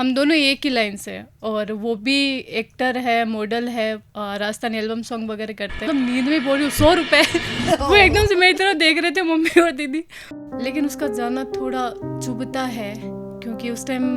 हम दोनों एक ही लाइन से हैं और वो भी एक्टर है, मॉडल है, राजस्थानी एल्बम सॉन्ग वगैरह करते हैं। नींद में बोल रही हूँ 100 रुपये वो एकदम से मेरी तरफ देख रहे थे मम्मी और दीदी। लेकिन उसका जाना थोड़ा चुभता है क्योंकि उस टाइम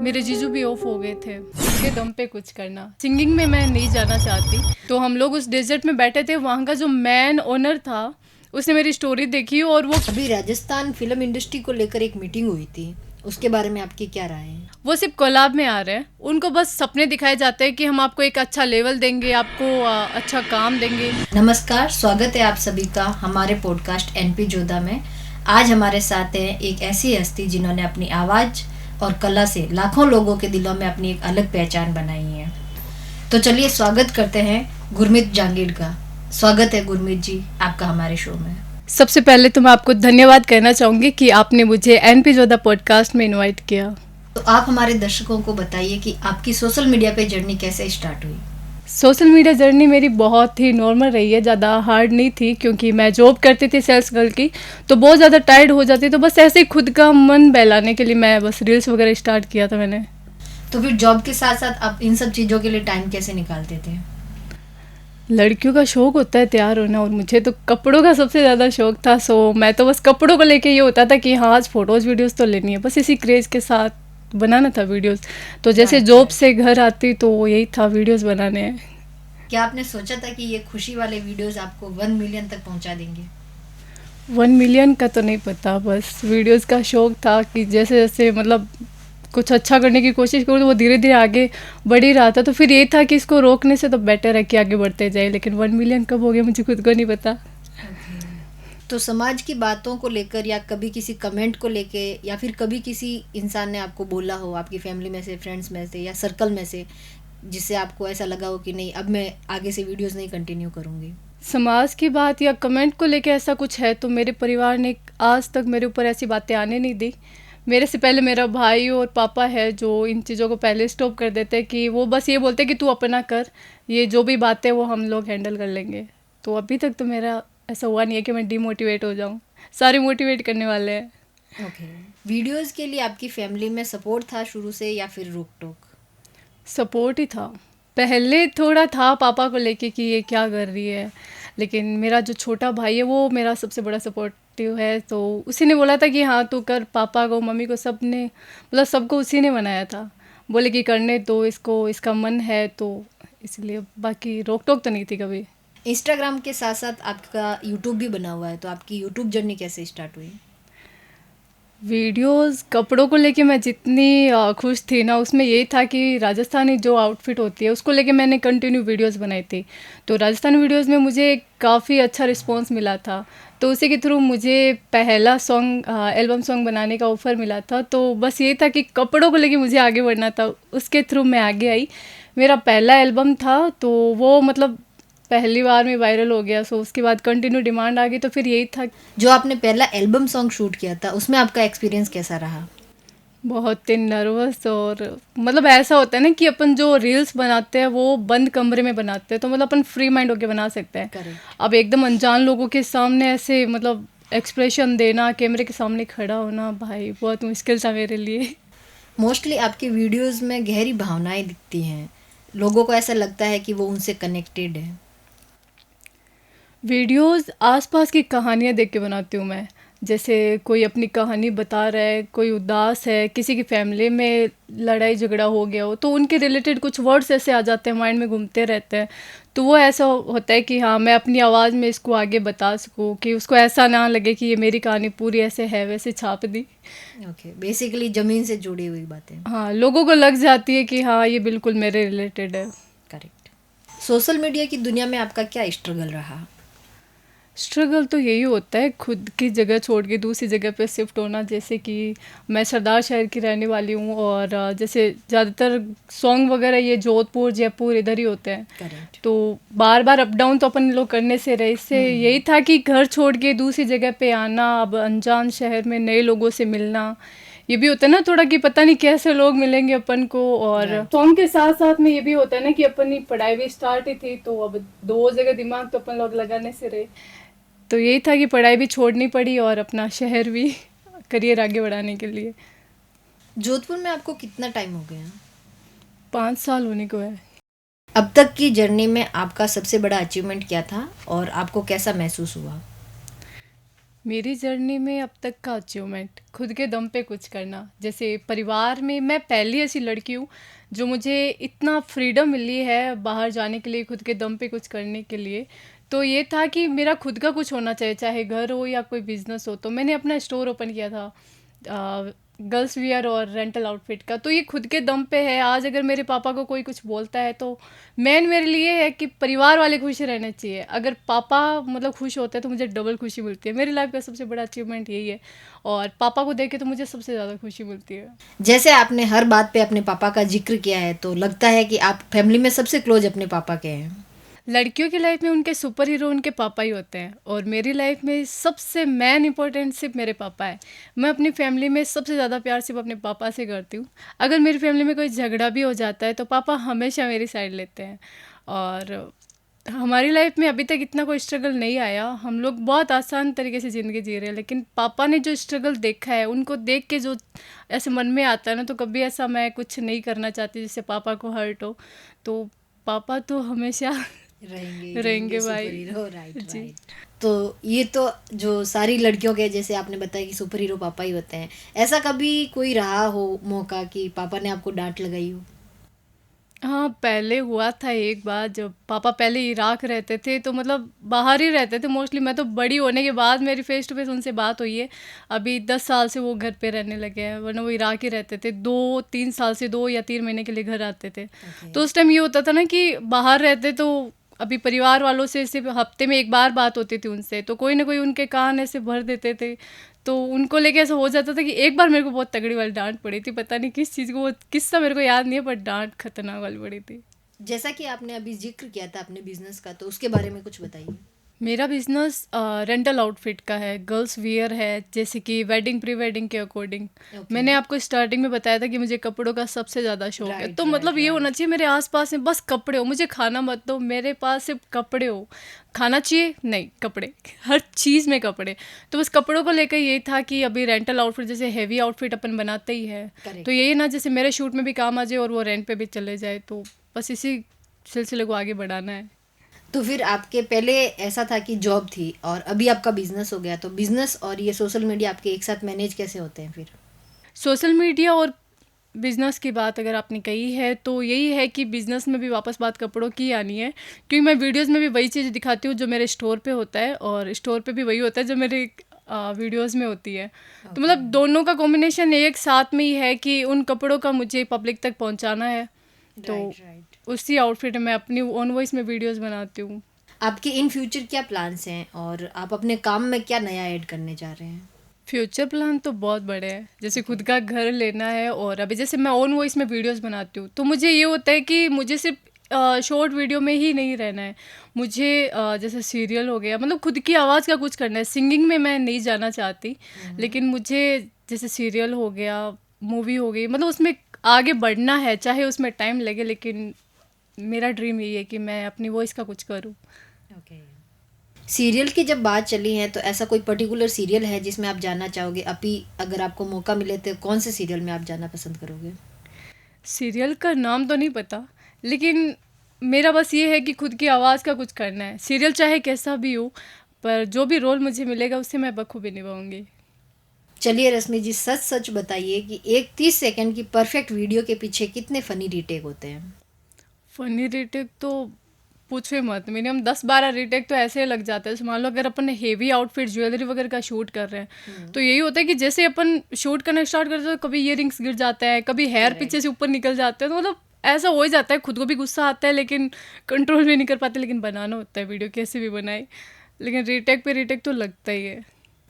मेरे जीजू भी ऑफ हो गए थे। उसके दम पे कुछ करना, सिंगिंग में मैं नहीं जाना चाहती। तो हम लोग उस डेजर्ट में बैठे थे, वहाँ का जो मैन ओनर था उसने मेरी स्टोरी देखी और वो अभी राजस्थान फिल्म इंडस्ट्री को लेकर एक मीटिंग हुई थी, उसके बारे में आपकी क्या राय है? वो सिर्फ कोलैब में आ रहे हैं, उनको बस सपने दिखाए जाते हैं कि हम आपको एक अच्छा लेवल देंगे, आपको अच्छा काम देंगे। नमस्कार, स्वागत है आप सभी का हमारे पॉडकास्ट एनपी जोधा में। आज हमारे साथ है एक ऐसी हस्ती जिन्होंने अपनी आवाज़ और कला से लाखों लोगों के दिलों में अपनी एक अलग पहचान बनाई है। तो चलिए स्वागत करते हैं गुरमीत जांगीड़ का। स्वागत है गुरमीत जी आपका हमारे शो में। सबसे पहले तो मैं आपको धन्यवाद कहना चाहूँगी कि आपने मुझे एनपी जोधा पॉडकास्ट में इनवाइट किया। तो आप हमारे दर्शकों को बताइए कि आपकी सोशल मीडिया पे जर्नी कैसे स्टार्ट हुई? सोशल मीडिया जर्नी मेरी बहुत ही नॉर्मल रही है, ज़्यादा हार्ड नहीं थी क्योंकि मैं जॉब करती थी सेल्स गर्ल की, तो बहुत ज़्यादा टायर्ड हो जाती, तो बस ऐसे ही खुद का मन बहलाने के लिए मैं बस रील्स वगैरह स्टार्ट किया था मैंने। तो फिर जॉब के साथ साथ आप इन सब चीज़ों के लिए टाइम कैसे निकालते थे? लड़कियों का शौक होता है तैयार होना और मुझे तो कपड़ों का सबसे ज़्यादा शौक था। सो मैं तो बस कपड़ों को लेके ये होता था कि हाँ आज फ़ोटोज़ वीडियोज़ तो लेनी है, बस इसी क्रेज़ के साथ बनाना था वीडियोज़। तो जैसे जॉब से घर आती तो यही था वीडियोज़ बनाने हैं। क्या आपने सोचा था कि ये खुशी वाले वीडियोस आपको 1 मिलियन तक पहुंचा देंगे? 1 मिलियन का तो नहीं पता, बस वीडियोज़ का शौक था कि जैसे जैसे मतलब कुछ अच्छा करने की कोशिश करूँ तो वो धीरे धीरे आगे बढ़ ही रहा था। तो फिर ये था कि इसको रोकने से तो बेटर है कि आगे बढ़ते जाए, लेकिन 1 मिलियन कब हो गया मुझे खुद को नहीं पता। तो समाज की बातों को लेकर या कभी किसी कमेंट को लेके या फिर कभी किसी इंसान ने आपको बोला हो, आपकी फैमिली में से, फ्रेंड्स में से या सर्कल में से, जिससे आपको ऐसा लगा हो कि नहीं अब मैं आगे से वीडियोस नहीं कंटिन्यू करूँगी? समाज की बात या कमेंट को लेके ऐसा कुछ है तो मेरे परिवार ने आज तक मेरे ऊपर ऐसी बातें आने नहीं दी। मेरे से पहले मेरा भाई और पापा है जो इन चीज़ों को पहले स्टॉप कर देते हैं कि वो बस ये बोलते हैं कि तू अपना कर, ये जो भी बातें वो हम लोग हैंडल कर लेंगे। तो अभी तक तो मेरा ऐसा हुआ नहीं है कि मैं डिमोटिवेट हो जाऊँ, सारे मोटिवेट करने वाले हैं। ओके। वीडियोस के लिए आपकी फैमिली में सपोर्ट था शुरू से या फिर रोक टोक? सपोर्ट ही था। पहले थोड़ा था पापा को लेके कि ये क्या कर रही है, लेकिन मेरा जो छोटा भाई है वो मेरा सबसे बड़ा सपोर्टिव है। तो उसी ने बोला था कि हाँ तू कर, पापा को मम्मी को सब ने मतलब सबको उसी ने बनाया था, बोले कि करने तो इसको, इसका मन है तो इसलिए, बाकी रोक टोक तो नहीं थी कभी। इंस्टाग्राम के साथ साथ आपका यूट्यूब भी बना हुआ है, तो आपकी यूट्यूब जर्नी कैसे स्टार्ट हुई? वीडियोस कपड़ों को लेके मैं जितनी खुश थी ना, उसमें यही था कि राजस्थानी जो आउटफिट होती है उसको लेके मैंने कंटिन्यू वीडियोस बनाई थी। तो राजस्थानी वीडियोस में मुझे काफ़ी अच्छा रिस्पांस मिला था, तो उसी के थ्रू मुझे पहला सॉन्ग एल्बम सॉन्ग बनाने का ऑफ़र मिला था। तो बस ये था कि कपड़ों को लेके मुझे आगे बढ़ना था, उसके थ्रू मैं आगे आई। मेरा पहला एल्बम था तो वो मतलब पहली बार में वायरल हो गया। सो उसके बाद कंटिन्यू डिमांड आ गई, तो फिर यही था। जो आपने पहला एल्बम सॉन्ग शूट किया था उसमें आपका एक्सपीरियंस कैसा रहा? बहुत ही नर्वस, और मतलब ऐसा होता है ना कि अपन जो रील्स बनाते हैं वो बंद कमरे में बनाते हैं, तो मतलब अपन फ्री माइंड होके बना सकते हैं। करेक्ट। अब एकदम अनजान लोगों के सामने ऐसे मतलब एक्सप्रेशन देना, कैमरे के सामने खड़ा होना, भाई बहुत मुश्किल था मेरे लिए। मोस्टली आपकी वीडियोस में गहरी भावनाएं दिखती हैं, लोगों को ऐसा लगता है कि वो उनसे कनेक्टेड है। वीडियोस आसपास की कहानियाँ देख के बनाती हूँ मैं। जैसे कोई अपनी कहानी बता रहा है, कोई उदास है, किसी की फैमिली में लड़ाई झगड़ा हो गया हो, तो उनके रिलेटेड कुछ वर्ड्स ऐसे आ जाते हैं, माइंड में घूमते रहते हैं। तो वो ऐसा होता है कि हाँ मैं अपनी आवाज़ में इसको आगे बता सकूँ, कि उसको ऐसा ना लगे कि ये मेरी कहानी पूरी ऐसे है वैसे छाप दी। ओके, बेसिकली ज़मीन से जुड़ी हुई बातें। हाँ, लोगों को लग जाती है कि हाँ ये बिल्कुल मेरे रिलेटेड है। करेक्ट। सोशल मीडिया की दुनिया में आपका क्या स्ट्रगल रहा? स्ट्रगल तो यही होता है, खुद की जगह छोड़ के दूसरी जगह पे शिफ्ट होना। जैसे कि मैं सरदार शहर की रहने वाली हूँ और जैसे ज़्यादातर सॉन्ग वगैरह ये जोधपुर जयपुर इधर ही होते हैं। करेक्ट। तो बार बार अप डाउन तो अपन लोग करने से रहे, इससे यही था कि घर छोड़ के दूसरी जगह पे आना, अब अनजान शहर में नए लोगों से मिलना, ये भी होता है ना थोड़ा कि पता नहीं कैसे लोग मिलेंगे अपन को। और सॉन्ग के साथ साथ में ये भी होता है ना कि अपनी पढ़ाई भी स्टार्ट ही थी, तो अब दो जगह दिमाग तो अपन लोग लगाने से रहे। तो यही था कि पढ़ाई भी छोड़नी पड़ी और अपना शहर भी करियर आगे बढ़ाने के लिए। जोधपुर में आपको कितना टाइम हो गया? 5 साल होने को है। अब तक की जर्नी में आपका सबसे बड़ा अचीवमेंट क्या था और आपको कैसा महसूस हुआ? मेरी जर्नी में अब तक का अचीवमेंट खुद के दम पे कुछ करना। जैसे परिवार में मैं पहली ऐसी लड़की हूँ जो मुझे इतना फ्रीडम मिली है बाहर जाने के लिए, खुद के दम पे कुछ करने के लिए। तो ये था कि मेरा खुद का कुछ होना चाहिए, चाहे घर हो या कोई बिजनेस हो। तो मैंने अपना स्टोर ओपन किया था गर्ल्स वियर और रेंटल आउटफिट का। तो ये खुद के दम पे है। आज अगर मेरे पापा को कोई कुछ बोलता है तो मेन मेरे लिए है कि परिवार वाले खुश रहने चाहिए। अगर पापा मतलब खुश होते हैं तो मुझे डबल खुशी मिलती है। मेरी लाइफ का सबसे बड़ा अचीवमेंट यही है, और पापा को देख के तो मुझे सबसे ज़्यादा खुशी मिलती है। जैसे आपने हर बात पे अपने पापा का जिक्र किया है, तो लगता है कि आप फैमिली में सबसे क्लोज अपने पापा के हैं। लड़कियों की लाइफ में उनके सुपर हीरो उनके पापा ही होते हैं, और मेरी लाइफ में सबसे मेन इंपॉर्टेंट सिर्फ मेरे पापा है। मैं अपनी फैमिली में सबसे ज़्यादा प्यार सिर्फ अपने पापा से करती हूँ। अगर मेरी फैमिली में कोई झगड़ा भी हो जाता है तो पापा हमेशा मेरी साइड लेते हैं। और हमारी लाइफ में अभी तक इतना कोई स्ट्रगल नहीं आया। हम लोग बहुत आसान तरीके से ज़िंदगी जी रहे हैं, लेकिन पापा ने जो स्ट्रगल देखा है उनको देख के जो ऐसे मन में आता है ना, तो कभी ऐसा मैं कुछ नहीं करना चाहती जिससे पापा को हर्ट हो। तो पापा तो हमेशा रहेंगे सुपर भाई। हीरो, राइट जी। राइट। तो ये तो जो सारी लड़कियों के, जैसे आपने बताया कि सुपर हीरो पापा ही होते हैं, ऐसा कभी कोई रहा हो मौका कि पापा ने आपको डांट लगाई हो? हाँ, पहले हुआ था एक बार, जब पापा पहले इराक रहते थे तो मतलब बाहर ही रहते थे मोस्टली। मैं तो बड़ी होने के बाद मेरी फेस टू फेस उनसे बात हुई है। अभी 10 साल से वो घर पे रहने लगे हैं, वरना वो इराक ही रहते थे। 2-3 साल से 2 या 3 महीने के लिए घर आते थे। ओके। तो उस टाइम ये होता था ना कि बाहर रहते तो अभी परिवार वालों से सिर्फ हफ्ते में एक बार बात होती थी उनसे, तो कोई ना कोई उनके कान ऐसे भर देते थे। तो उनको लेके ऐसा हो जाता था कि एक बार मेरे को बहुत तगड़ी वाली डांट पड़ी थी। पता नहीं किस चीज़ को, वो किस्सा मेरे को याद नहीं है, पर डांट खतरनाक वाली पड़ी थी। जैसा कि आपने अभी जिक्र किया था अपने बिजनेस का, तो उसके बारे में कुछ बताइए। मेरा बिजनेस रेंटल आउटफिट का है, गर्ल्स वियर है, जैसे कि वेडिंग प्री वेडिंग के अकॉर्डिंग। ओके। मैंने आपको स्टार्टिंग में बताया था कि मुझे कपड़ों का सबसे ज़्यादा शौक है। राइट तो राइट मतलब ये होना राइट। चाहिए मेरे आसपास में बस कपड़े हो, मुझे खाना मत दो, मेरे पास सिर्फ कपड़े हो। खाना चाहिए नहीं, कपड़े, हर चीज़ में कपड़े। तो बस कपड़ों को लेकर यही था कि अभी रेंटल आउटफिट, जैसे हैवी आउटफिट अपन बनाते ही है, करेक्ट। तो यही ना जैसे मेरे शूट में भी काम आ जाए और वो रेंट पे भी चले जाए। तो बस इसी सिलसिले को आगे बढ़ाना है। तो फिर आपके पहले ऐसा था कि जॉब थी और अभी आपका बिजनेस हो गया, तो बिजनेस और ये सोशल मीडिया आपके एक साथ मैनेज कैसे होते हैं फिर? सोशल मीडिया और बिज़नेस की बात अगर आपने कही है तो यही है कि बिज़नेस में भी वापस बात कपड़ों की आनी है, क्योंकि मैं वीडियोस में भी वही चीज़ दिखाती हूँ जो मेरे स्टोर पे होता है, और स्टोर पे भी वही होता है जो मेरे वीडियोस में होती है। तो मतलब दोनों का कॉम्बिनेशन एक साथ में ही है कि उन कपड़ों का मुझे पब्लिक तक पहुँचाना है। तो राइट राइट। उसी आउटफिट में अपनी ऑन वॉइस में वीडियोस बनाती हूँ। आपके इन फ्यूचर क्या प्लान्स हैं और आप अपने काम में क्या नया ऐड करने जा रहे हैं? फ्यूचर प्लान तो बहुत बड़े हैं, जैसे ओके। खुद का घर लेना है। और अभी जैसे मैं ओन वॉइस में वीडियोस बनाती हूँ तो मुझे ये होता है कि मुझे सिर्फ शॉर्ट वीडियो में ही नहीं रहना है। मुझे जैसे सीरियल हो गया, मतलब खुद की आवाज़ का कुछ करना है। सिंगिंग में मैं नहीं जाना चाहती, लेकिन मुझे जैसे सीरियल हो गया, मूवी हो गई, मतलब उसमें आगे बढ़ना है, चाहे उसमें टाइम लगे, लेकिन मेरा ड्रीम यही है कि मैं अपनी वॉइस का कुछ करूँ। ओके। सीरियल की जब बात चली है, तो ऐसा कोई पर्टिकुलर सीरियल है जिसमें आप जानना चाहोगे? अभी अगर आपको मौका मिले तो कौन से सीरियल में आप जाना पसंद करोगे? सीरियल का नाम तो नहीं पता, लेकिन मेरा बस ये है कि खुद की आवाज़ का कुछ करना है। सीरियल चाहे कैसा भी हो, पर जो भी रोल मुझे मिलेगा उससे मैं बखूबी निभाऊंगी। चलिए रश्मि जी, सच सच बताइए कि एक 30 सेकंड की परफेक्ट वीडियो के पीछे कितने फनी रीटेक होते हैं? फनी रीटेक तो पूछो ही मत, मिनिमम 10-12 रीटेक तो ऐसे ही लग जाता है। जैसे मान लो अगर अपन हेवी आउटफिट ज्वेलरी वगैरह का शूट कर रहे हैं, तो यही होता है कि जैसे अपन शूट करना स्टार्ट करते हैं तो कभी ईयरिंग्स गिर जाता है, कभी हेयर करेक्ट। पीछे से ऊपर निकल जाते हैं। तो मतलब ऐसा हो ही जाता है, खुद को भी गुस्सा आता है लेकिन कंट्रोल भी नहीं कर पाते। लेकिन बनाना होता है वीडियो, कैसे भी बनाए, लेकिन रीटेक पे रीटेक तो लगता ही है।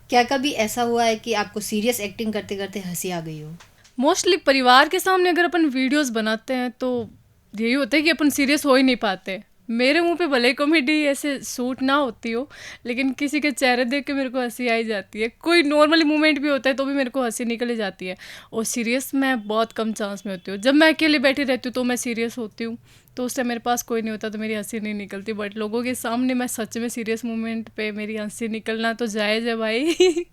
क्या कभी ऐसा हुआ है कि आपको सीरियस एक्टिंग करते करते हंसी आ गई हो? मोस्टली परिवार के सामने अगर अपन वीडियोस बनाते हैं तो यही होता है कि अपन सीरियस हो ही नहीं पाते। मेरे मुंह पे भले कॉमेडी ऐसे सूट ना होती हो, लेकिन किसी के चेहरे देख के मेरे को हंसी आ ही जाती है। कोई नॉर्मली मूवमेंट भी होता है तो भी मेरे को हंसी निकल ही जाती है। और सीरियस मैं बहुत कम चांस में होती हूँ। जब मैं अकेले बैठी रहती हूँ तो मैं सीरियस होती हूँ, तो उस टाइम मेरे पास कोई नहीं होता तो मेरी हंसी नहीं निकलती। बट लोगों के सामने मैं सच में सीरियस मोमेंट पे मेरी हंसी निकलना तो जायज़ है भाई।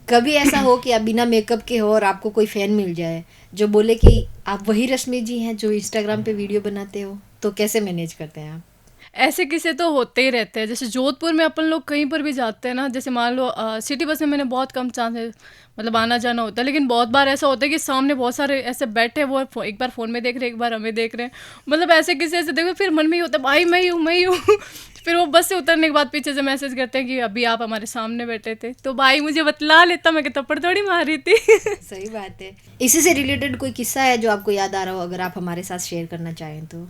कभी ऐसा हो कि आप बिना मेकअप के हो और आपको कोई फैन मिल जाए जो बोले कि आप वही रश्मि जी हैं जो इंस्टाग्राम पे वीडियो बनाते हो, तो कैसे मैनेज करते हैं आप? ऐसे किस्से तो होते ही रहते हैं। जैसे जोधपुर में अपन लोग कहीं पर भी जाते हैं ना, जैसे मान लो सिटी बस में मैंने बहुत कम चांस है, मतलब आना जाना होता है, लेकिन बहुत बार ऐसा होता है कि सामने बहुत सारे ऐसे बैठे हैं, वो एक बार फ़ोन में देख रहे हैं, एक बार हमें देख रहे हैं, मतलब ऐसे किसी ऐसे देखो, फिर मन में ही होता है भाई मैं ही हूँ, मैं ही हूँ। फिर वो बस से उतरने के बाद पीछे से मैसेज करते हैं कि अभी आप हमारे सामने बैठे थे, तो भाई मुझे बतला लेता, मैं कि थप्पड़ थोड़ी मारी थी। सही बात है। इसी से रिलेटेड कोई किस्सा है जो आपको याद आ रहा हो, अगर आप हमारे साथ शेयर करना चाहें तो?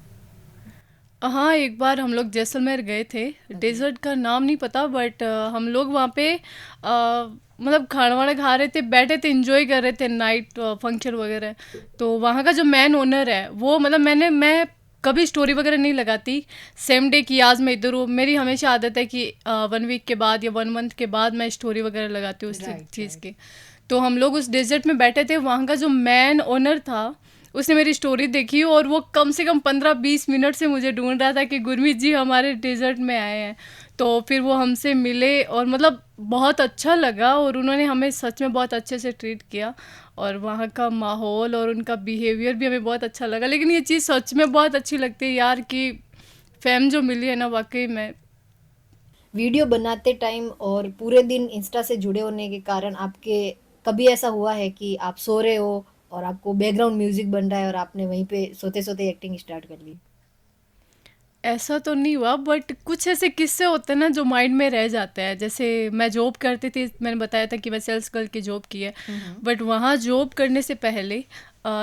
हाँ, एक बार हम लोग जैसलमेर गए थे। ओके। डेज़र्ट का नाम नहीं पता, बट हम लोग वहाँ पे मतलब खाना-वाना खा रहे थे, बैठे थे, एन्जॉय कर रहे थे नाइट फंक्शन वगैरह। तो वहाँ का जो मेन ओनर है, वो मतलब मैं कभी स्टोरी वगैरह नहीं लगाती, सेम डे की आज मैं इधर हूँ। मेरी हमेशा आदत है कि 1 वीक के बाद या 1 मंथ के बाद मैं स्टोरी वगैरह लगाती हूँ उस राइट, चीज़ राइट। की। तो हम लोग उस डेज़र्ट में बैठे थे, वहाँ का जो मेन ओनर था, उसने मेरी स्टोरी देखी और वो कम से कम 15-20 मिनट से मुझे ढूंढ रहा था कि गुरमीत जी हमारे डेजर्ट में आए हैं। तो फिर वो हमसे मिले और मतलब बहुत अच्छा लगा, और उन्होंने हमें सच में बहुत अच्छे से ट्रीट किया, और वहाँ का माहौल और उनका बिहेवियर भी हमें बहुत अच्छा लगा। लेकिन ये चीज़ सच में बहुत अच्छी लगती है यार, कि फ़ेम जो मिली है ना, वाक़ई में। वीडियो बनाते टाइम और पूरे दिन इंस्टा से जुड़े होने के कारण आपके कभी ऐसा हुआ है कि आप सो रहे हो और आपको बैकग्राउंड म्यूजिक बन रहा है और आपने वहीं पे सोते सोते एक्टिंग स्टार्ट कर ली? ऐसा तो नहीं हुआ, बट कुछ ऐसे किस्से होते हैं ना जो माइंड में रह जाते हैं। जैसे मैं जॉब करती थी, मैंने बताया था कि मैं सेल्स गर्ल की जॉब की है। हम्म। बट वहाँ जॉब करने से पहले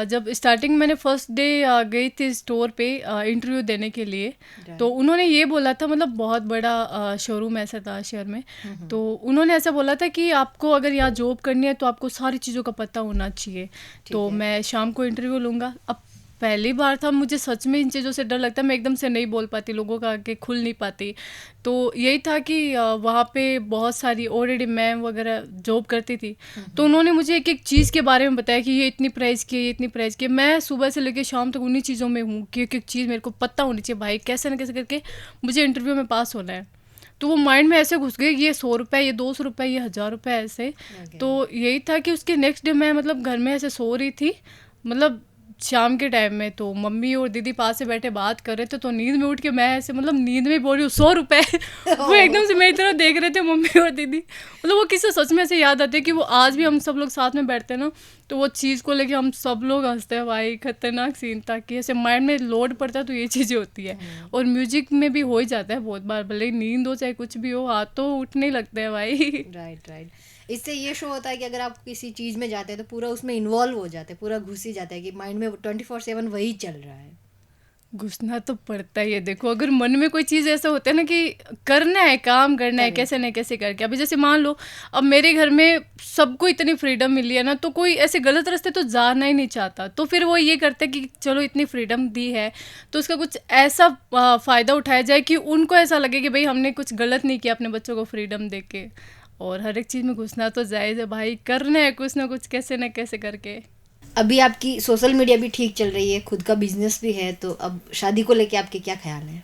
जब स्टार्टिंग मैंने फर्स्ट डे गई थी स्टोर पे इंटरव्यू देने के लिए, तो राइट। उन्होंने ये बोला था, मतलब बहुत बड़ा शोरूम ऐसा था शहर में। हम्म। तो उन्होंने ऐसा बोला था कि आपको अगर यहाँ जॉब करनी है तो आपको सारी चीज़ों का पता होना चाहिए। ठीक तो है। मैं शाम को इंटरव्यू लूँगा। अब पहली बार था, मुझे सच में इन चीज़ों से डर लगता है, मैं एकदम से नहीं बोल पाती, लोगों का आगे खुल नहीं पाती। तो यही था कि वहाँ पे बहुत सारी ऑलरेडी मैम वगैरह जॉब करती थी, तो उन्होंने मुझे एक एक चीज़ के बारे में बताया कि ये इतनी प्राइस की है, ये इतनी प्राइस की है। मैं सुबह से लेकर शाम तक उन्हीं चीज़ों में हूँ कि एक एक चीज़ मेरे को पता होनी चाहिए भाई, कैसे ना कैसे करके मुझे इंटरव्यू में पास होना है। तो वो माइंड में ऐसे घुस गए कि ये 100 रुपये, ये 200 रुपये, ये 1000 रुपये ऐसे। ओके। तो यही था कि उसके नेक्स्ट डे मैं मतलब घर में ऐसे सो रही थी, मतलब शाम के टाइम में, तो मम्मी और दीदी पास से बैठे बात कर रहे थे, तो नींद में उठ के मैं ऐसे मतलब नींद में बोल रही हूँ 100 रुपये। वो एकदम से मेरी तरफ देख रहे थे मम्मी और दीदी, मतलब वो किस्से सच में ऐसे याद आते हैं कि वो आज भी हम सब लोग साथ में बैठते हैं ना, तो वो चीज़ को लेके हम सब लोग हंसते हैं भाई, खतरनाक सीन था कि ऐसे माइंड में लोड पड़ता है तो ये चीज़ें होती है। और म्यूजिक में भी हो ही जाता है बहुत बार, भले ही नींद हो चाहे कुछ भी हो, हाथ तो उठने लगते हैं भाई। Right, right. इससे ये शो होता है कि अगर आप किसी चीज में जाते हैं तो पूरा उसमें इन्वॉल्व हो जाते हैं, पूरा घुस ही जाता है कि माइंड में 24/7 वही चल रहा है। घुसना तो पड़ता ही है। देखो, अगर मन में कोई चीज़ ऐसा होता है ना कि करना है, काम करना है, करेक्ट। कैसे न कैसे करके, अभी जैसे मान लो अब मेरे घर में सबको इतनी फ्रीडम मिली है ना, तो कोई ऐसे गलत रास्ते तो जाना ही नहीं चाहता, तो फिर वो ये करते हैं कि चलो इतनी फ्रीडम दी है तो उसका कुछ ऐसा फ़ायदा उठाया जाए कि उनको ऐसा लगे कि भाई हमने कुछ गलत नहीं किया अपने बच्चों को फ्रीडम दे के। और हर एक चीज़ में घुसना तो जायज़ है भाई, करना है कुछ ना कुछ कैसे न कैसे करके। अभी आपकी सोशल मीडिया भी ठीक चल रही है, खुद का बिजनेस भी है, तो अब शादी को लेके आपके क्या ख्याल है?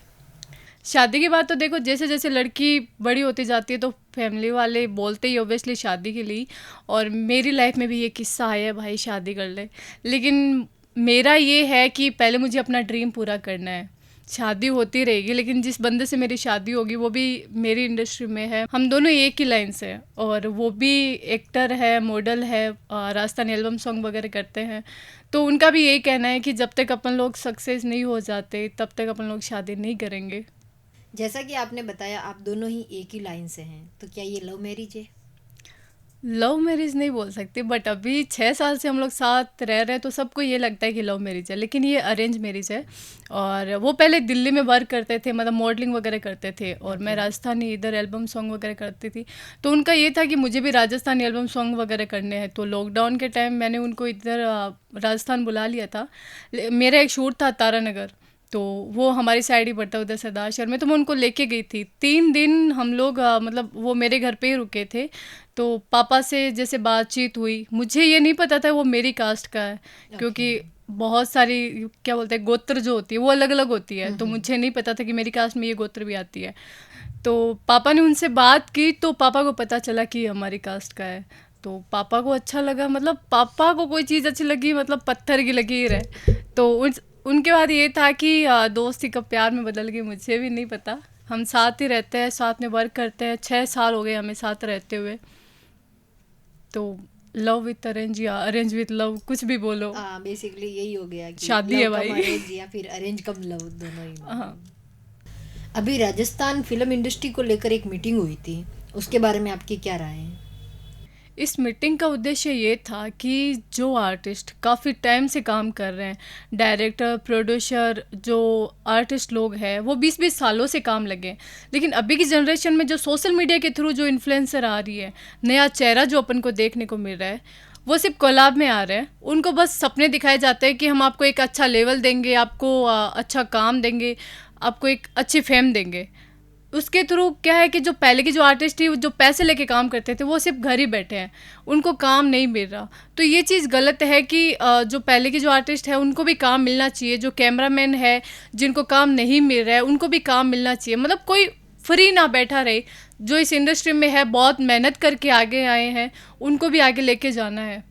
शादी की बात तो देखो, जैसे जैसे लड़की बड़ी होती जाती है तो फैमिली वाले बोलते ही ऑब्वियसली शादी के लिए। और मेरी लाइफ में भी ये किस्सा आया है भाई, शादी कर ले। लेकिन मेरा ये है कि पहले मुझे अपना ड्रीम पूरा करना है। शादी होती रहेगी, लेकिन जिस बंदे से मेरी शादी होगी वो भी मेरी इंडस्ट्री में है, हम दोनों एक ही लाइन से हैं, और वो भी एक्टर है, मॉडल है, राजस्थानी एल्बम सॉन्ग वगैरह करते हैं। तो उनका भी यही कहना है कि जब तक अपन लोग सक्सेस नहीं हो जाते तब तक अपन लोग शादी नहीं करेंगे। जैसा कि आपने बताया आप दोनों ही एक ही लाइन से हैं, तो क्या ये लव मैरिज है? लव मैरिज नहीं बोल सकती, बट अभी 6 साल से हम लोग साथ रह रहे हैं तो सबको ये लगता है कि लव मैरिज है, लेकिन ये अरेंज मैरिज है। और वो पहले दिल्ली में वर्क करते थे, मतलब मॉडलिंग वगैरह करते थे, और मैं ओके। राजस्थानी इधर एल्बम सॉन्ग वगैरह करती थी। तो उनका ये था कि मुझे भी राजस्थानी एल्बम सॉन्ग वगैरह करने हैं, तो लॉकडाउन के टाइम मैंने उनको इधर राजस्थान बुला लिया था। मेरा एक शूट था तारानगर, तो वो हमारी साइड ही पड़ता है उधर सरदार शहर में, तो मैं उनको लेके गई थी 3 दिन हम लोग, मतलब वो मेरे घर पे ही रुके थे। तो पापा से जैसे बातचीत हुई, मुझे ये नहीं पता था वो मेरी कास्ट का है, ओके। क्योंकि बहुत सारी क्या बोलते हैं गोत्र जो होती है वो अलग अलग होती है, तो हम्म। मुझे नहीं पता था कि मेरी कास्ट में ये गोत्र भी आती है। तो पापा ने उनसे बात की तो पापा को पता चला कि ये हमारी कास्ट का है। तो पापा को अच्छा लगा, मतलब पापा को कोई चीज़ अच्छी लगी मतलब पत्थर की लकीर है। तो उनके बाद ये था कि दोस्ती कब प्यार में बदल गई मुझे भी नहीं पता। हम साथ ही रहते हैं, साथ में वर्क करते हैं, 6 साल हो गए हमें साथ रहते हुए। तो लव विथ अरेंज या अरेंज विथ लव, कुछ भी बोलो, हाँ, बेसिकली यही हो गया कि शादी लव है कम भाई। अरेंज या फिर अरेंज कम लव, दोनों ही। हाँ। अभी राजस्थान फिल्म इंडस्ट्री को लेकर एक मीटिंग हुई थी, उसके बारे में आपकी क्या राय है? इस मीटिंग का उद्देश्य ये था कि जो आर्टिस्ट काफ़ी टाइम से काम कर रहे हैं, डायरेक्टर, प्रोड्यूसर, जो आर्टिस्ट लोग हैं, वो 20-20 सालों से काम लगे हैं। लेकिन अभी की जनरेशन में जो सोशल मीडिया के थ्रू जो इन्फ्लुएंसर आ रही है, नया चेहरा जो अपन को देखने को मिल रहा है, वो सिर्फ कोलैब में आ रहे हैं। उनको बस सपने दिखाए जाते हैं कि हम आपको एक अच्छा लेवल देंगे, आपको अच्छा काम देंगे, आपको एक अच्छी फेम देंगे। उसके थ्रू क्या है कि जो पहले की जो आर्टिस्ट थी, जो पैसे लेके काम करते थे, वो सिर्फ घर ही बैठे हैं, उनको काम नहीं मिल रहा। तो ये चीज़ गलत है कि जो पहले के जो आर्टिस्ट है उनको भी काम मिलना चाहिए, जो कैमरामैन है जिनको काम नहीं मिल रहा है उनको भी काम मिलना चाहिए। मतलब कोई फ्री ना बैठा रहे, जो इस इंडस्ट्री में है बहुत मेहनत करके आगे आए हैं, उनको भी आगे लेके जाना है।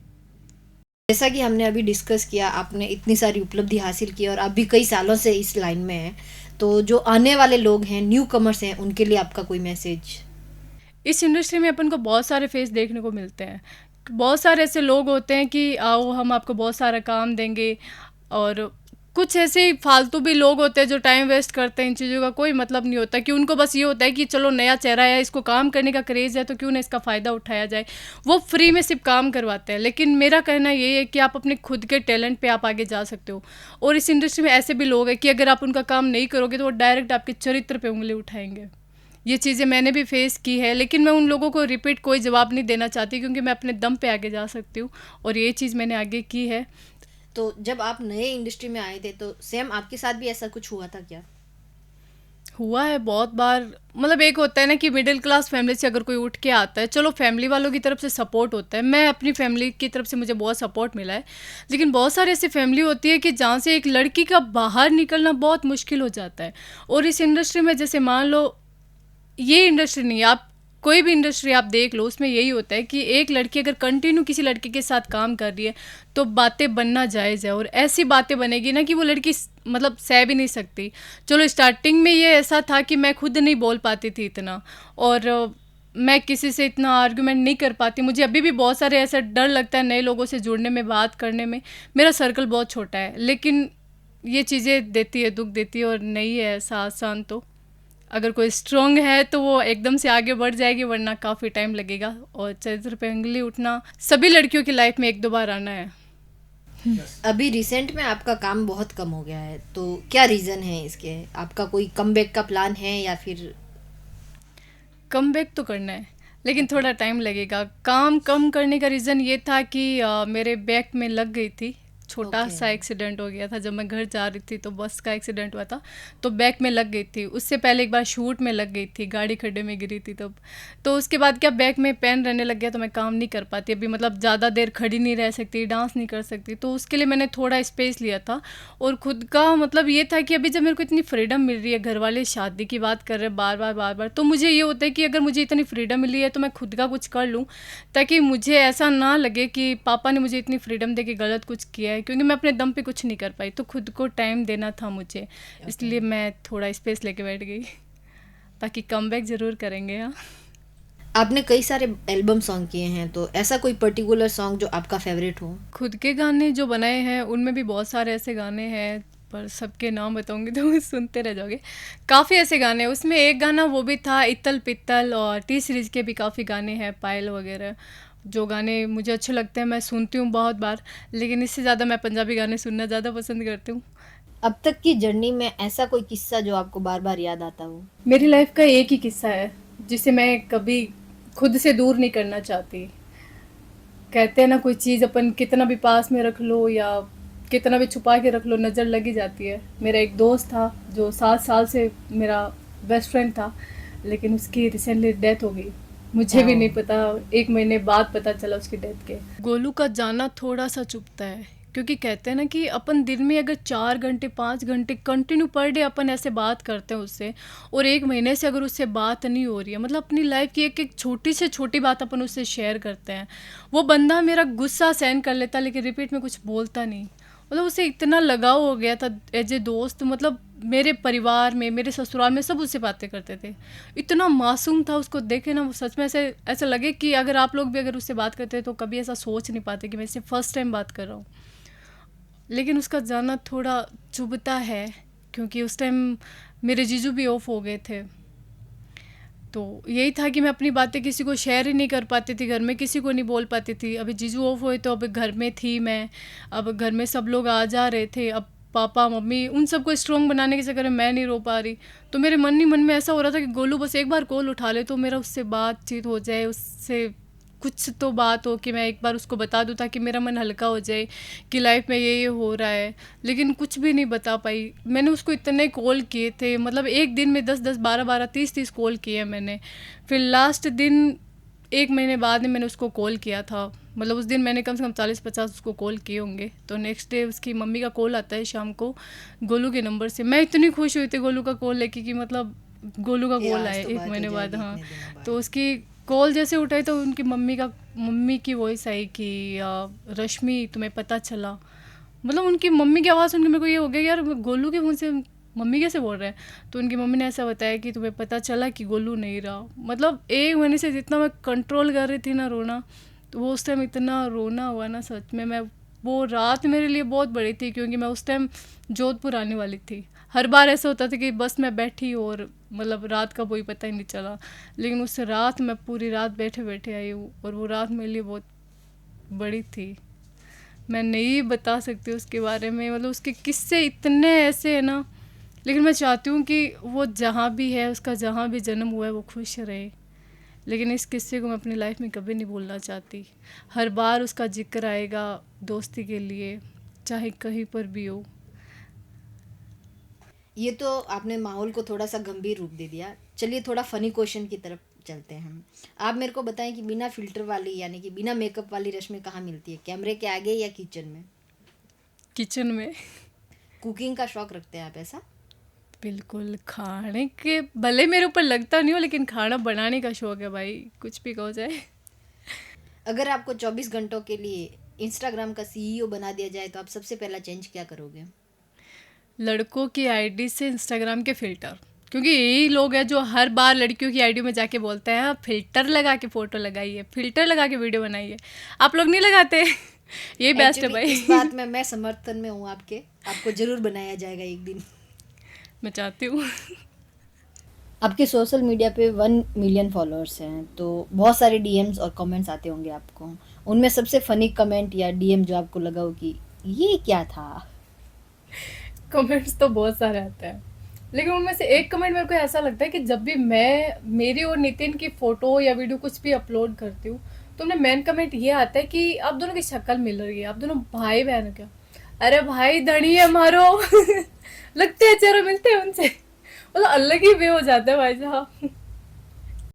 जैसा कि हमने अभी डिस्कस किया, आपने इतनी सारी उपलब्धि हासिल की और आप भी कई सालों से इस लाइन में हैं, तो जो आने वाले लोग हैं, न्यू कमर्स हैं, उनके लिए आपका कोई मैसेज? इस इंडस्ट्री में अपन को बहुत सारे फेस देखने को मिलते हैं। बहुत सारे ऐसे लोग होते हैं कि आओ हम आपको बहुत सारा काम देंगे, और कुछ ऐसे ही फालतू भी लोग होते हैं जो टाइम वेस्ट करते हैं। इन चीज़ों का कोई मतलब नहीं होता, कि उनको बस ये होता है कि चलो नया चेहरा है, इसको काम करने का क्रेज़ है, तो क्यों ना इसका फ़ायदा उठाया जाए। वो फ्री में सिर्फ काम करवाते हैं। लेकिन मेरा कहना ये है कि आप अपने खुद के टैलेंट पे आप आगे जा सकते हो। और इस इंडस्ट्री में ऐसे भी लोग हैं कि अगर आप उनका काम नहीं करोगे तो वो डायरेक्ट आपके चरित्र पे उंगली उठाएंगे। ये चीज़ें मैंने भी फेस की है, लेकिन मैं उन लोगों को रिपीट कोई जवाब नहीं देना चाहती, क्योंकि मैं अपने दम पे आगे जा सकती हूँ, और ये चीज़ मैंने आगे की है। तो जब आप नए इंडस्ट्री में आए थे, तो सेम आपके साथ भी ऐसा कुछ हुआ था क्या? हुआ है बहुत बार। मतलब एक होता है ना कि मिडिल क्लास फैमिली से अगर कोई उठ के आता है, चलो फैमिली वालों की तरफ से सपोर्ट होता है, मैं अपनी फैमिली की तरफ से मुझे बहुत सपोर्ट मिला है। लेकिन बहुत सारी ऐसी फैमिली होती है कि जहाँ से एक लड़की का बाहर निकलना बहुत मुश्किल हो जाता है। और इस इंडस्ट्री में जैसे मान लो, ये इंडस्ट्री नहीं, आप कोई भी इंडस्ट्री आप देख लो, उसमें यही होता है कि एक लड़की अगर कंटिन्यू किसी लड़के के साथ काम कर रही है तो बातें बनना जायज़ है। और ऐसी बातें बनेगी ना कि वो लड़की मतलब सह भी नहीं सकती। चलो स्टार्टिंग में ये ऐसा था कि मैं खुद नहीं बोल पाती थी इतना, और मैं किसी से इतना आर्गुमेंट नहीं कर पाती। मुझे अभी भी बहुत सारे ऐसा डर लगता है नए लोगों से जुड़ने में, बात करने में। मेरा सर्कल बहुत छोटा है, लेकिन ये चीज़ें देती है, दुख देती है, और नहीं है ऐसा आसान। तो अगर कोई स्ट्रॉन्ग है तो वो एकदम से आगे बढ़ जाएगी, वरना काफ़ी टाइम लगेगा। और चरित्र पे उंगली उठना सभी लड़कियों की लाइफ में 1-2 बार आना है। अभी रिसेंट में आपका काम बहुत कम हो गया है, तो क्या रीज़न है इसके? आपका कोई कमबैक का प्लान है या फिर? कम बैक तो करना है, लेकिन थोड़ा टाइम लगेगा। काम कम करने का रीज़न ये था कि मेरे बैक में लग गई थी, छोटा ओके। सा एक्सीडेंट हो गया था। जब मैं घर जा रही थी तो बस का एक्सीडेंट हुआ था, तो बैक में लग गई थी। उससे पहले एक बार शूट में लग गई थी, गाड़ी खड्डे में गिरी थी तब। तो उसके बाद क्या बैक में पेन रहने लग गया, तो मैं काम नहीं कर पाती अभी, मतलब ज़्यादा देर खड़ी नहीं रह सकती, डांस नहीं कर सकती। तो उसके लिए मैंने थोड़ा स्पेस लिया था। और खुद का मतलब ये था कि अभी जब मेरे को इतनी फ्रीडम मिल रही है, घर वाले शादी की बात कर रहे हैं बार बार, तो मुझे ये होता है कि अगर मुझे इतनी फ्रीडम मिली है तो मैं खुद का कुछ कर लूँ, ताकि मुझे ऐसा ना लगे कि पापा ने मुझे इतनी फ्रीडम दे के गलत कुछ किया है। क्योंकि मैं अपने दम पे कुछ नहीं कर पाई, तो खुद को टाइम देना था मुझे, इसलिए मैं थोड़ा स्पेस लेके बैठ गई। बाकी कमबैक ज़रूर करेंगे। हाँ, आपने कई सारे एल्बम सॉन्ग किए हैं, तो ऐसा कोई पर्टिकुलर सॉन्ग जो आपका फेवरेट हो? खुद के गाने जो बनाए हैं उनमें भी बहुत सारे ऐसे गाने हैं, पर सबके नाम बताऊंगी तो सुनते रह जाओगे। काफ़ी ऐसे गाने हैं, उसमें एक गाना वो भी था इत्तल पित्तल, और टी सीरीज़ के भी काफ़ी गाने हैं, पायल वगैरह। जो गाने मुझे अच्छे लगते हैं मैं सुनती हूँ बहुत बार, लेकिन इससे ज़्यादा मैं पंजाबी गाने सुनना ज़्यादा पसंद करती हूँ। अब तक की जर्नी में ऐसा कोई किस्सा जो आपको बार बार याद आता हो? मेरी लाइफ का एक ही किस्सा है जिसे मैं कभी खुद से दूर नहीं करना चाहती। कहते हैं ना, कोई चीज़ अपन कितना भी पास में रख लो या कितना भी छुपा के रख लो, नज़र लगी जाती है। मेरा एक दोस्त था जो 7 साल से मेरा बेस्ट फ्रेंड था, लेकिन उसकी रिसेंटली डेथ हो गई। मुझे भी नहीं पता, 1 महीने बाद पता चला उसकी डेथ के। गोलू का जाना थोड़ा सा चुभता है, क्योंकि कहते हैं ना कि अपन दिन में अगर 4 घंटे 5 घंटे कंटिन्यू पर डे अपन ऐसे बात करते हैं उससे, और 1 महीने से अगर उससे बात नहीं हो रही है, मतलब अपनी लाइफ की एक एक छोटी से छोटी बात अपन उससे शेयर करते हैं, वो बंदा मेरा गुस्सा सहन कर लेता लेकिन रिपीट में कुछ बोलता नहीं। मतलब उसे इतना लगाव हो गया था एज ए दोस्त, मतलब मेरे परिवार में, मेरे ससुराल में सब उससे बातें करते थे। इतना मासूम था, उसको देखे ना वो सच में ऐसे ऐसा लगे कि अगर आप लोग भी अगर उससे बात करते हैं तो कभी ऐसा सोच नहीं पाते कि मैं इससे फर्स्ट टाइम बात कर रहा हूँ। लेकिन उसका जाना थोड़ा चुभता है, क्योंकि उस टाइम मेरे जीजू भी ऑफ हो गए थे। तो यही था कि मैं अपनी बातें किसी को शेयर ही नहीं कर पाती थी, घर में किसी को नहीं बोल पाती थी। अभी जीजू ऑफ हुए तो अब घर में थी मैं, अब घर में सब लोग आ जा रहे थे, अब पापा मम्मी उन सबको स्ट्रॉन्ग बनाने के चक्कर में मैं नहीं रो पा रही। तो मेरे मन ही मन में ऐसा हो रहा था कि गोलू बस एक बार कॉल उठा ले तो मेरा उससे बातचीत हो जाए, उससे कुछ तो बात हो कि मैं एक बार उसको बता दूँ ताकि मेरा मन हल्का हो जाए कि लाइफ में ये हो रहा है। लेकिन कुछ भी नहीं बता पाई। मैंने उसको इतने कॉल किए थे, मतलब एक दिन में 10-10 12-12 30-30 कॉल किए मैंने। फिर लास्ट दिन 1 महीने बाद में मैंने उसको कॉल किया था, मतलब उस दिन मैंने कम से कम 40-50 उसको कॉल किए होंगे। तो नेक्स्ट डे उसकी मम्मी का कॉल आता है शाम को गोलू के नंबर से। मैं इतनी खुश हुई थी गोलू का कॉल लेके कि मतलब गोलू का ये कॉल आज आया तो 1 बात हो महीने बाद। जाएगी हाँ, इतने दिनों बाद। तो उसकी कॉल जैसे उठाई तो उनकी मम्मी की वॉइस आई कि रश्मि तुम्हें पता चला। मतलब उनकी मम्मी की आवाज़ सुन के मेरे को ये हो गया यार गोलू के मुंह से मम्मी कैसे बोल रहे हैं। तो उनकी मम्मी ने ऐसा बताया कि तुम्हें पता चला कि गोलू नहीं रहा। मतलब 1 महीने से जितना मैं कंट्रोल कर रही थी ना रोना, तो वो उस टाइम इतना रोना हुआ ना सच में। मैं वो रात मेरे लिए बहुत बड़ी थी, क्योंकि मैं उस टाइम जोधपुर आने वाली थी। हर बार ऐसा होता था कि बस मैं बैठी और मतलब रात का कोई पता ही नहीं चला, लेकिन उस रात मैं पूरी रात बैठे बैठे आई हूँ, और वो रात मेरे लिए बहुत बड़ी थी। मैं नहीं बता सकती उसके बारे में, मतलब उसके किस्से इतने ऐसे हैं ना। लेकिन मैं चाहती हूँ कि वो जहाँ भी है, उसका जहाँ भी जन्म हुआ है वो खुश रहे। लेकिन इस किस्से को मैं अपनी लाइफ में कभी नहीं भूलना चाहती। हर बार उसका जिक्र आएगा दोस्ती के लिए, चाहे कहीं पर भी हो। ये तो आपने माहौल को थोड़ा सा गंभीर रूप दे दिया। चलिए थोड़ा फनी क्वेश्चन की तरफ चलते हैं हम। आप मेरे को बताएं कि बिना फिल्टर वाली यानी कि बिना मेकअप वाली रश्मि कहाँ मिलती है, कैमरे के आगे या किचन में? किचन में। कुकिंग का शौक रखते हैं आप ऐसा? बिल्कुल, खाने के भले मेरे ऊपर लगता नहीं हो, लेकिन खाना बनाने का शौक है भाई, कुछ भी कहो जाए। अगर आपको 24 घंटों के लिए इंस्टाग्राम का सीईओ बना दिया जाए तो आप सबसे पहला चेंज क्या करोगे? लड़कों की आईडी से इंस्टाग्राम के फ़िल्टर, क्योंकि यही लोग हैं जो हर बार लड़कियों की आईडी में जाके बोलते हैं आप फ़िल्टर लगा के फ़ोटो लगाइए, फ़िल्टर लगा के वीडियो बनाइए। आप लोग नहीं लगाते। यही बेस्ट है एक्चुअली भाई। इस बात में मैं समर्थन में हूँ आपके। आपको जरूर बनाया जाएगा एक दिन। मैं चाहती हूँ। आपके सोशल मीडिया पे 1 मिलियन फॉलोअर्स हैं, तो बहुत सारे डीएम्स और कमेंट्स आते होंगे आपको। उनमें सबसे फनी कमेंट या डीएम जो आपको लगा हो कि ये क्या था? कमेंट्स तो बहुत सारे आते हैं, लेकिन उनमें से एक कमेंट मेरे को ऐसा लगता है कि जब भी मैं मेरी और नितिन की फ़ोटो या वीडियो कुछ भी अपलोड करती हूँ, तो उनमें मेन कमेंट ये आता है कि आप दोनों की शक्ल मिल रही है, आप दोनों भाई बहन हो क्या। अरे भाई धनी है मारो। लगते हैं चेहरे मिलते हैं उनसे, मतलब अलग ही वे हो जाता है भाई साहब।